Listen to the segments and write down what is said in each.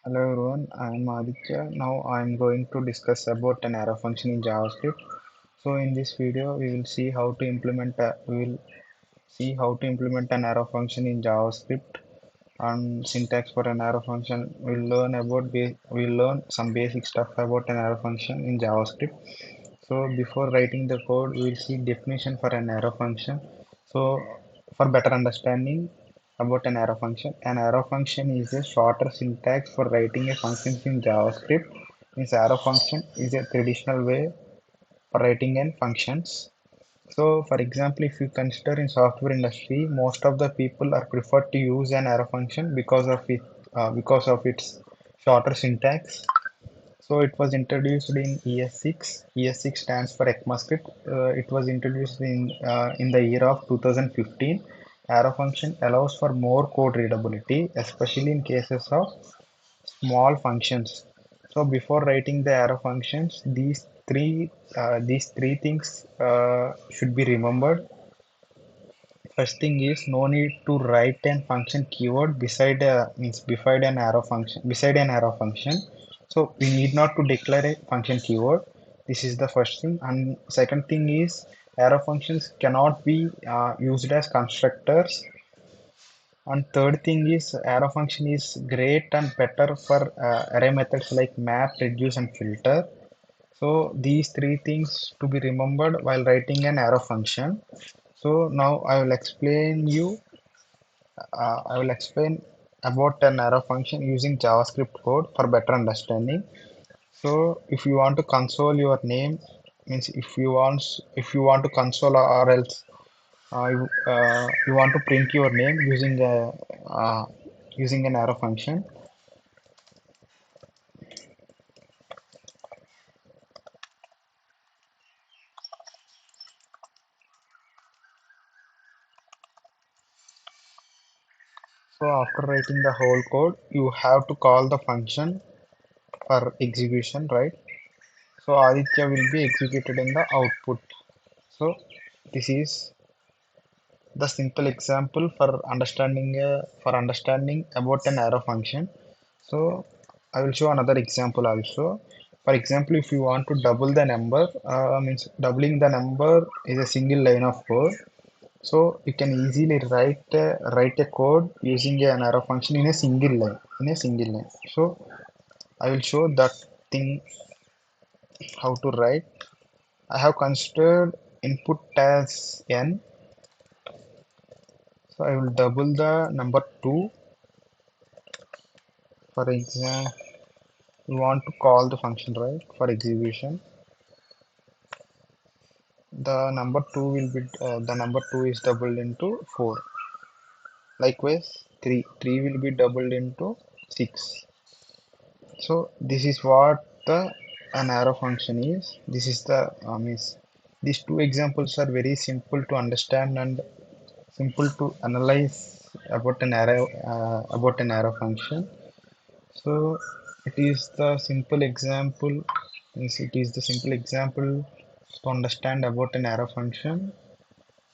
Hello everyone, I am Aditya. Now I am going to discuss about an arrow function in JavaScript. So in this video, we will see how to implement an arrow function in JavaScript and syntax for an arrow function. We'll learn some basic stuff about an arrow function in JavaScript. So before writing the code, we will see definition for an arrow function. So for better understanding about an arrow function is a shorter syntax for writing a function in JavaScript. Means arrow function is a traditional way for writing in functions. So for example, if you consider in software industry, most of the people are preferred to use an arrow function because of its shorter syntax. So it was introduced in ES6. ES6 stands for ECMAScript. It was introduced in the year of 2015. Arrow function allows for more code readability, especially in cases of small functions. So before writing the arrow functions, these three things should be remembered. First thing is no need to write an function keyword beside an arrow function. So we need not to declare a function keyword. This is the first thing. And second thing is arrow functions cannot be used as constructors. And third thing is arrow function is great and better for array methods like map, reduce, and filter. So these three things to be remembered while writing an arrow function. So now I will explain about an arrow function using JavaScript code for better understanding. So if you want to console your name, means if you want to console or else you want to print your name uh, using an arrow function. So after writing the whole code, you have to call the function for execution, right? So Aditya will be executed in the output. So this is the simple example for understanding about an arrow function. So I will show another example also. For example, if you want to double the number, means doubling the number is a single line of code. So you can easily write a code using an arrow function in a single line. So I will show that thing how to write. I have considered input as n. So I will double the number 2. For example, we want to call the function, right? For execution, the number 2 is doubled into 4. Likewise, 3 will be doubled into 6. So this is what an arrow function is. This is the is these two examples are very simple to understand and simple to analyze about an arrow function. So it is the simple example to understand about an arrow function.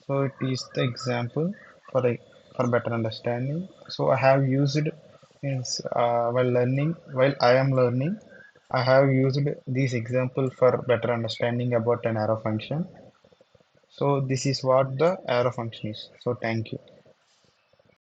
So it is the example for a, for better understanding. So I have used means while I am learning, I have used this example for better understanding about an arrow function. So this is what the arrow function is. So thank you.